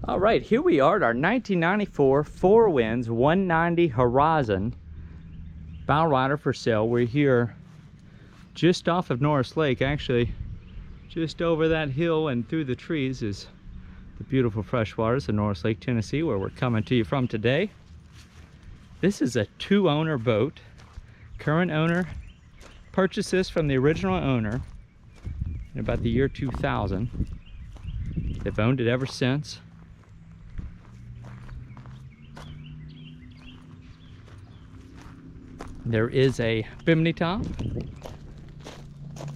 All right, here we are at our 1994 FourWinns 190 Horizon Bowrider for sale. We're here just off of Norris Lake. Actually, just over that hill and through the trees is the beautiful freshwaters of Norris Lake, Tennessee, where we're coming to you from today. This is a 2-owner boat. Current owner purchased this from the original owner in about the year 2000. They've owned it ever since. There is a Bimini top,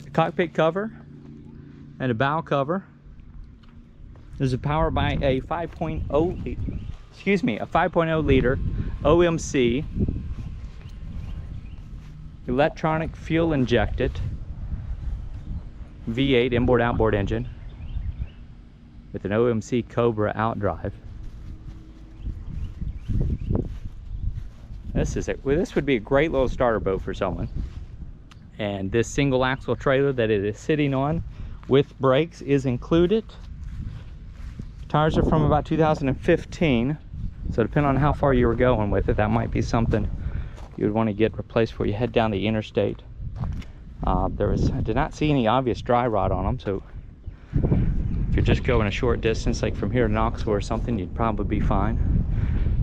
a cockpit cover, and a bow cover. There's a power by a 5.0 liter OMC electronic fuel injected V8 inboard outboard engine with an OMC Cobra outdrive. This would be a great little starter boat for someone. And this single axle trailer that it is sitting on with brakes is included. Tires are from about 2015, so depending on how far you were going with it, that might be something you would want to get replaced before you head down the interstate. I did not see any obvious dry rot on them, so if you're just going a short distance, like from here to Knoxville or something, you'd probably be fine.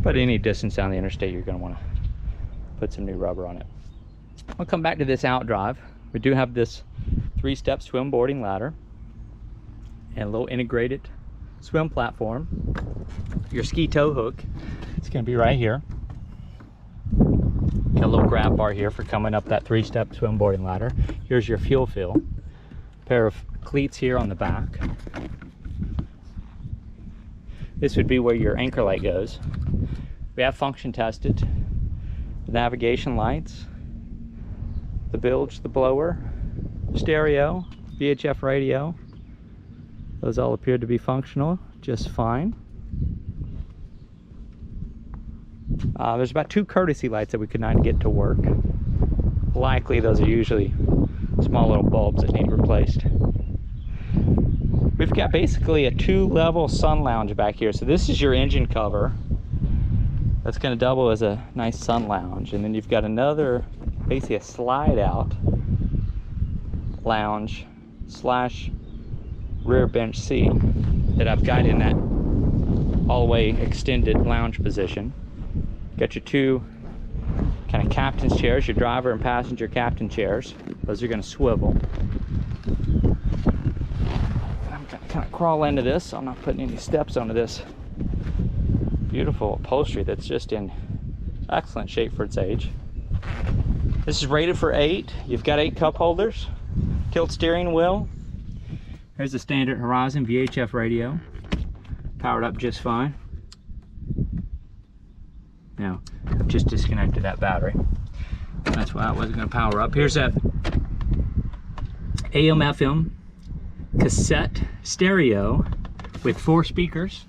But any distance down the interstate, you're going to want to put some new rubber on it. I'll come back to this outdrive. We do have this 3-step swim boarding ladder and a little integrated swim platform. Your ski tow hook is going to be right here. Got a little grab bar here for coming up that 3-step swim boarding ladder. Here's your fuel fill. Pair of cleats here on the back. This would be where your anchor light goes. We have function tested the navigation lights, the bilge, the blower, stereo, VHF radio. Those all appear to be functional just fine. There's about 2 courtesy lights that we could not get to work. Likely those are usually small little bulbs that need replaced. We've got basically a 2-level sun lounge back here. So this is your engine cover. That's going to double as a nice sun lounge. And then you've got another, basically a slide out lounge / rear bench seat that I've got in that all the way extended lounge position. Got your 2 kind of captain's chairs, your driver and passenger captain chairs. Those are going to swivel. I'm going to kind of crawl into this, so I'm not putting any steps onto this beautiful upholstery that's just in excellent shape for its age. This is rated for 8. You've got 8 cup holders, tilt steering wheel. Here's the Standard Horizon VHF Radio, powered up just fine. Now, I've just disconnected that battery. That's why it wasn't going to power up. Here's that AM/FM cassette stereo with 4 speakers.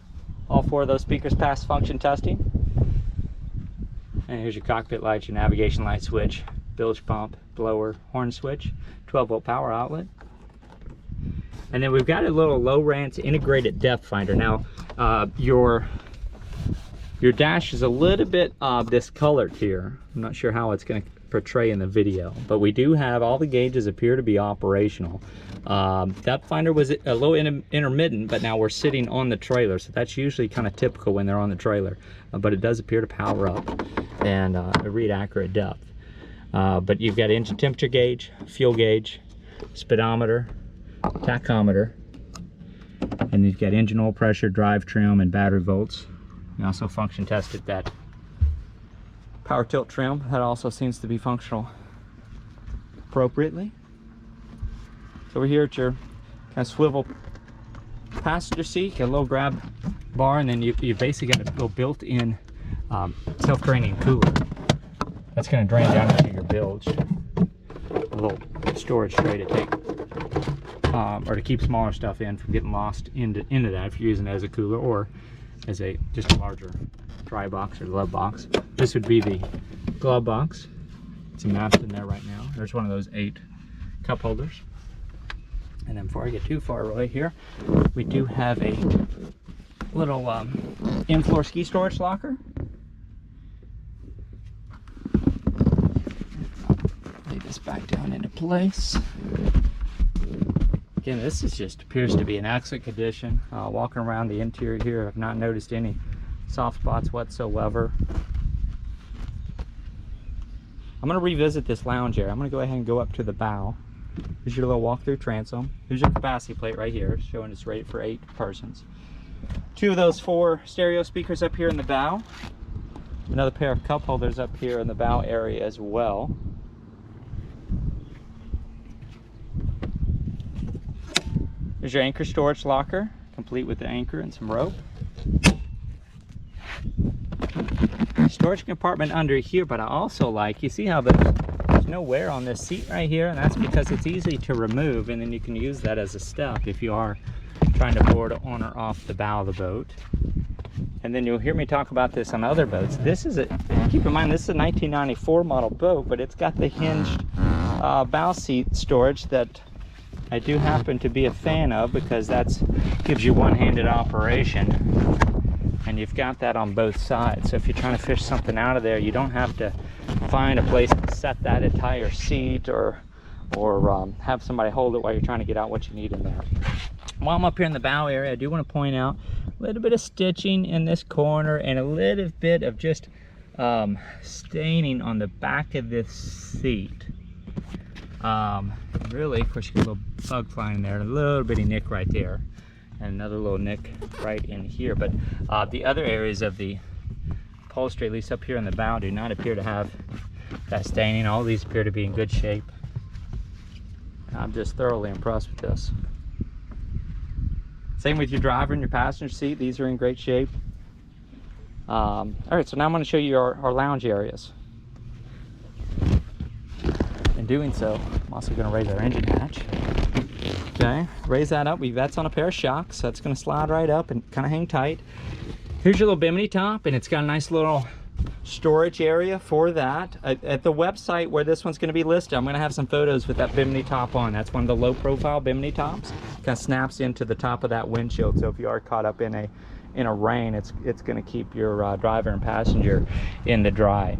All 4 of those speakers passed function testing. And here's your cockpit lights, your navigation light switch, bilge pump, blower, horn switch, 12-volt power outlet. And then we've got a little Lowrance Integrated Depth Finder. Now, your dash is a little bit discolored here. I'm not sure how it's going to portray in the video, but we do have all the gauges appear to be operational. Depth finder was a little intermittent, but now we're sitting on the trailer, so that's usually kind of typical when they're on the trailer. But it does appear to power up and read accurate depth. But you've got engine temperature gauge, fuel gauge, speedometer, tachometer, and you've got engine oil pressure, drive trim, and battery volts. We also function tested that power tilt trim. That also seems to be functional appropriately. So we're here at your kind of swivel passenger seat, got a little grab bar, and then you basically got a little built-in self-draining cooler. That's going to drain down into your bilge. A little storage tray to take, or to keep smaller stuff in from getting lost into that if you're using it as a cooler or as just a larger dry box or glove box. This would be the glove box. It's mapped in there right now. There's one of those 8 cup holders. And then before I get too far away here, we do have a little in-floor ski storage locker. Lay this back down into place. Again, this is just appears to be in excellent condition. Walking around the interior here, I've not noticed any soft spots whatsoever. I'm going to revisit this lounge area. I'm going to go ahead and go up to the bow. Here's your little walk-through transom. Here's your capacity plate right here, showing it's rated for 8 persons. 2 of those 4 stereo speakers up here in the bow. Another pair of cup holders up here in the bow area as well. There's your anchor storage locker, complete with the anchor and some rope. Storage compartment under here, but I also like, you see how there's no wear on this seat right here, and that's because it's easy to remove, and then you can use that as a step if you are trying to board on or off the bow of the boat. And then you'll hear me talk about this on other boats. This is keep in mind, this is a 1994 model boat, but it's got the hinged bow seat storage that I do happen to be a fan of, because that gives you one-handed operation. And you've got that on both sides, so if you're trying to fish something out of there, you don't have to find a place to set that entire seat or have somebody hold it while you're trying to get out what you need in there. While I'm up here in the bow area, I do want to point out a little bit of stitching in this corner and a little bit of just staining on the back of this seat. Really, of course, you get a little bug flying there, a little bitty nick right there. And another little nick right in here, but the other areas of the upholstery, at least up here in the bow, do not appear to have that staining. All these appear to be in good shape. I'm just thoroughly impressed with this. Same with your driver and your passenger seat. These are in great shape. All right, so now I'm going to show you our lounge areas. In doing so, I'm also going to raise our engine hatch. Okay, raise that up. That's on a pair of shocks, so that's going to slide right up and kind of hang tight. Here's your little Bimini top, and it's got a nice little storage area for that. At the website where this one's going to be listed, I'm going to have some photos with that Bimini top on. That's one of the low-profile Bimini tops. Kind of snaps into the top of that windshield, so if you are caught up in a rain, it's going to keep your driver and passenger in the dry.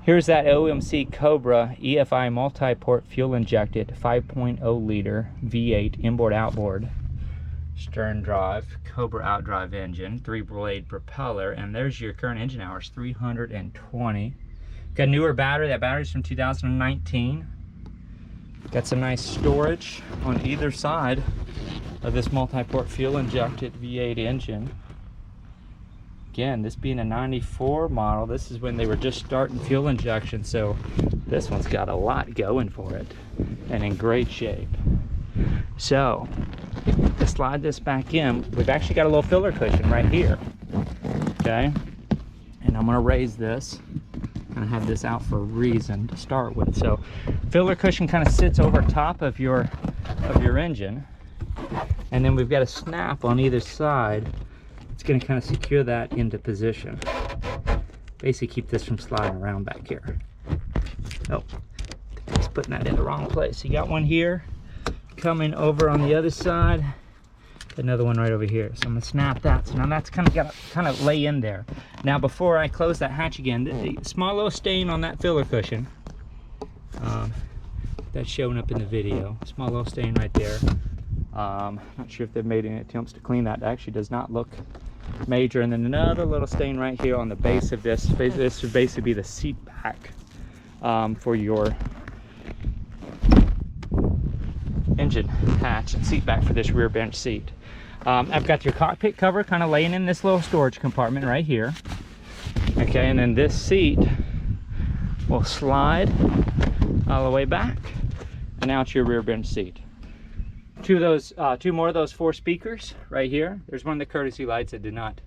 Here's that OMC Cobra EFI multi-port fuel-injected 5.0 liter V8 inboard outboard Sterndrive Cobra outdrive engine, 3-blade propeller, and there's your current engine hours, 320. Got a newer battery. That battery's from 2019. Got some nice storage on either side of this multi-port fuel-injected V8 engine. Again, this being a 94 model, this is when they were just starting fuel injection, so this one's got a lot going for it and in great shape. So to slide this back in, we've actually got a little filler cushion right here. Okay, and I'm going to raise this and have this out for a reason to start with. So filler cushion kind of sits over top of your engine, and then we've got a snap on either side. It's going to kind of secure that into position. Basically keep this from sliding around back here. Oh, it's putting that in the wrong place. You got one here, coming over on the other side, another one right over here. So I'm going to snap that. So now that's kind of got to kind of lay in there. Now before I close that hatch again, the small little stain on that filler cushion, that's showing up in the video. Small little stain right there. Not sure if they've made any attempts to clean that. It actually does not look major. And then another little stain right here on the base of this. This should basically be the seat back for your engine hatch and seat back for this rear bench seat. I've got your cockpit cover kind of laying in this little storage compartment right here. Okay, and then this seat will slide all the way back, and now it's your rear bench seat. Two more of those 4 speakers right here. There's one of the courtesy lights that did not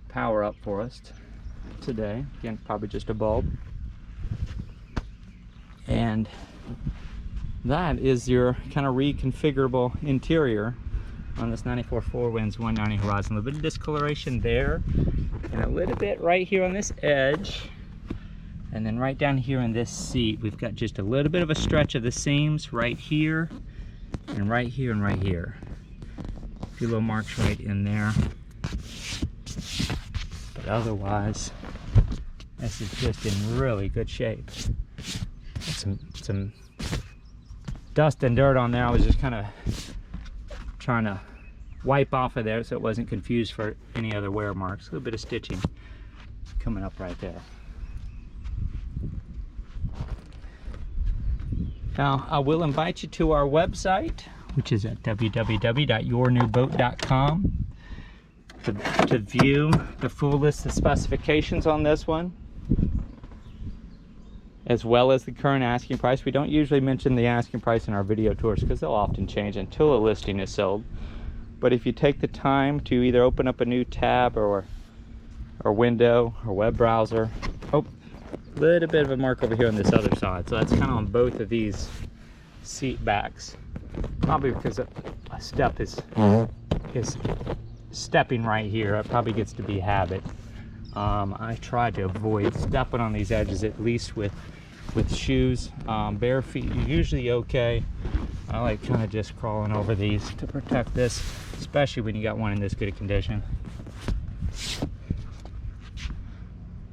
power up for us today. Again, probably just a bulb. And that is your kind of reconfigurable interior on this 94 FourWinns 190 Horizon. A little bit of discoloration there, and a little bit right here on this edge. And then right down here in this seat, we've got just a little bit of a stretch of the seams right here, and right here, and right here. A few little marks right in there. But otherwise, this is just in really good shape. Some dust and dirt on there. I was just kind of trying to wipe off of there so it wasn't confused for any other wear marks. A little bit of stitching coming up right there. Now, I will invite you to our website, which is at www.yournewboat.com, to view the full list of specifications on this one, as well as the current asking price. We don't usually mention the asking price in our video tours because they'll often change until a listing is sold. But if you take the time to either open up a new tab or window or web browser. Oh, a little bit of a mark over here on this other side. So that's kind of on both of these seat backs. Probably because a step is stepping right here. It probably gets to be habit. I try to avoid stepping on these edges, at least with shoes. Bare feet, you're usually okay. I like kind of just crawling over these to protect this, especially when you got one in this good a condition.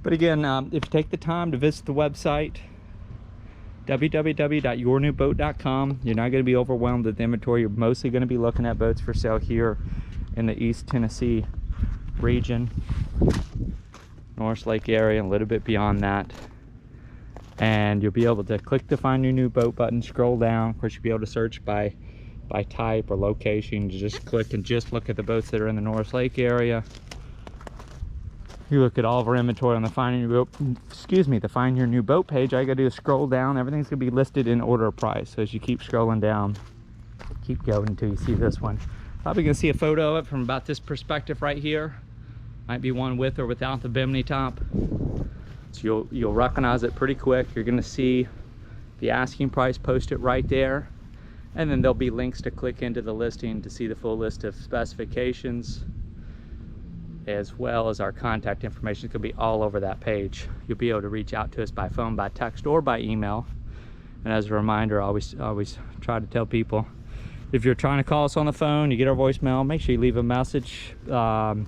But again, if you take the time to visit the website, www.yournewboat.com, you're not going to be overwhelmed with inventory. You're mostly going to be looking at boats for sale here in the East Tennessee region, Norris Lake area, and a little bit beyond that. And you'll be able to click the Find Your New Boat button, scroll down. Of course, you'll be able to search by type or location. You just click and just look at the boats that are in the Norris Lake area. You look at all of our inventory on the Find Your New Boat, the Find Your New Boat page. All you gotta do is scroll down. Everything's gonna be listed in order of price. So as you keep scrolling down, keep going until you see this one. Probably gonna see a photo of it from about this perspective right here. Might be one with or without the Bimini top. So you'll recognize it pretty quick. You're gonna see the asking price posted right there. And then there'll be links to click into the listing to see the full list of specifications, as well as our contact information. It's gonna be all over that page. You'll be able to reach out to us by phone, by text, or by email. And as a reminder, I always try to tell people, if you're trying to call us on the phone, you get our voicemail, make sure you leave a message. In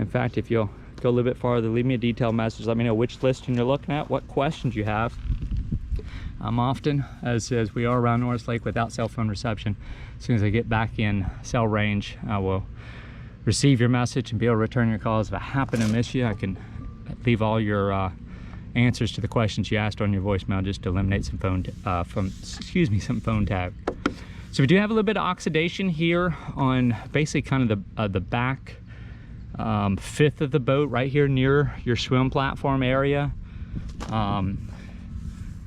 fact, if you'll go a little bit farther, leave me a detailed message. Let me know which listing you're looking at, what questions you have. I'm often, as we are around Norris Lake, without cell phone reception. As soon as I get back in cell range, I will receive your message and be able to return your calls. If I happen to miss you, I can leave all your answers to the questions you asked on your voicemail, just to eliminate some phone tag. So we do have a little bit of oxidation here on basically kind of the back fifth of the boat, right here near your swim platform area.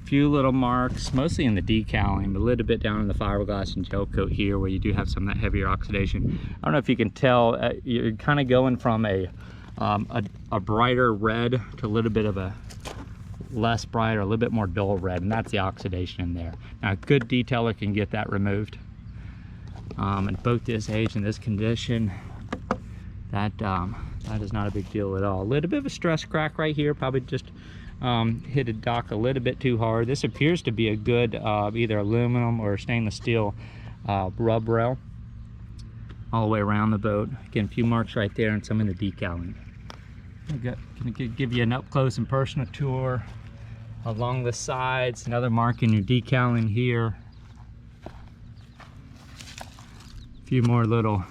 Few little marks, mostly in the decaling, but a little bit down in the fiberglass and gel coat here, where you do have some of that heavier oxidation. I don't know if you can tell, you're kind of going from a brighter red to a little bit of a less bright, or a little bit more dull red, and that's the oxidation in there. Now, a good detailer can get that removed. And boat this age in this condition, that is not a big deal at all. A little bit of a stress crack right here, probably just hit a dock a little bit too hard. This appears to be a good either aluminum or stainless steel rub rail all the way around the boat. Again, a few marks right there and some in the decaling. I'm gonna give you an up close and personal tour along the sides. Another mark in your decaling here. A few more little,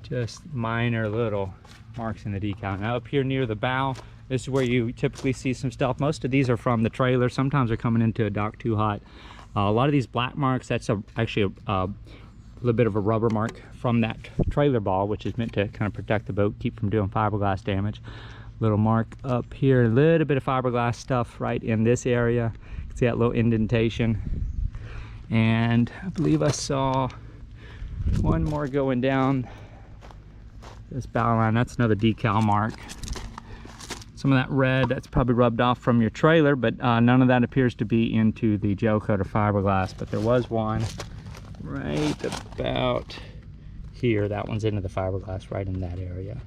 just minor little marks in the decal. Now up here near the bow, this is where you typically see some stuff. Most of these are from the trailer. Sometimes they're coming into a dock too hot. A lot of these black marks, that's actually a little bit of a rubber mark from that trailer ball, which is meant to kind of protect the boat, keep from doing fiberglass damage. Little mark up here, a little bit of fiberglass stuff right in this area. You can see that little indentation. And I believe I saw one more going down this bow line. That's another decal mark. Some of that red, that's probably rubbed off from your trailer, but none of that appears to be into the gel coat or fiberglass. But there was one right about here. That one's into the fiberglass right in that area.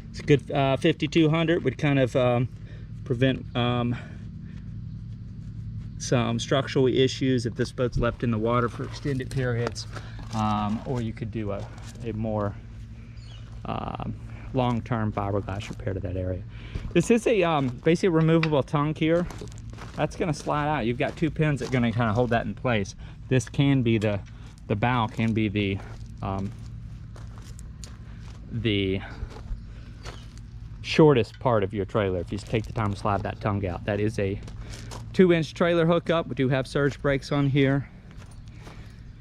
It's a good 5200, would kind of prevent some structural issues if this boat's left in the water for extended periods. Or you could do a more long-term fiberglass repair to that area. This is a basically removable tongue here. That's going to slide out. You've got two pins that are going to kind of hold that in place. This can be the bow can be the shortest part of your trailer if you take the time to slide that tongue out. That is a 2-inch trailer hookup. We do have surge brakes on here,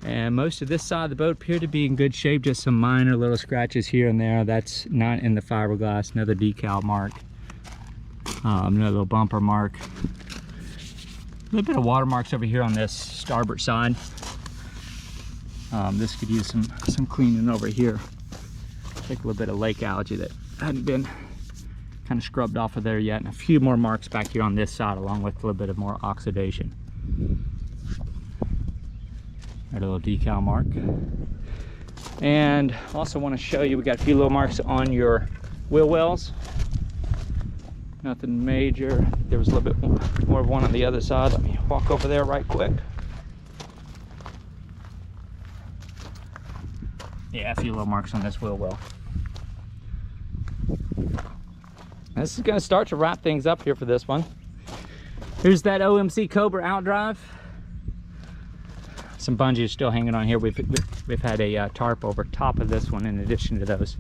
and most of this side of the boat appear to be in good shape. Just some minor little scratches here and there. That's not in the fiberglass. Another decal mark, another little bumper mark, a little bit of watermarks over here on this starboard side. This could use some cleaning over here. Take a little bit of lake algae that hadn't been kind of scrubbed off of there yet, and a few more marks back here on this side, along with a little bit of more oxidation. Got a little decal mark. And also want to show you, we got a few little marks on your wheel wells. Nothing major. There was a little bit more of one on the other side. Let me walk over there right quick. Yeah, a few little marks on this wheel well. This is going to start to wrap things up here for this one. Here's that OMC Cobra outdrive. Some bungees still hanging on here. We've had a tarp over top of this one in addition to those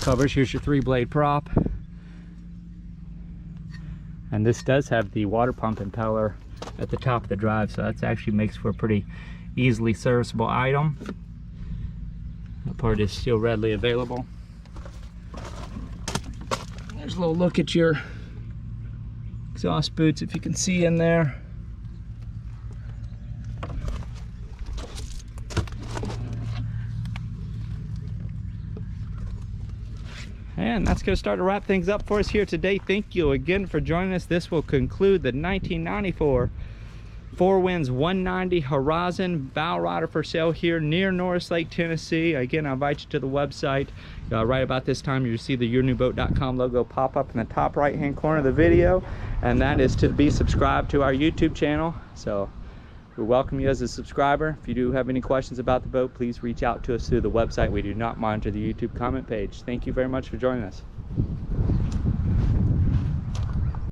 covers. Here's your 3-blade prop. And this does have the water pump impeller at the top of the drive, so that actually makes for a pretty easily serviceable item. That part is still readily available. There's a little look at your exhaust boots, if you can see in there. And that's going to start to wrap things up for us here today. Thank you again for joining us. This will conclude the 1994 FourWinns 190 Horizon Bowrider for sale here near Norris Lake, Tennessee. Again, I invite you to the website. Right about this time, you'll see the yournewboat.com logo pop up in the top right-hand corner of the video, and that is to be subscribed to our YouTube channel. So we welcome you as a subscriber. If you do have any questions about the boat, please reach out to us through the website. We do not monitor the YouTube comment page. Thank you very much for joining us.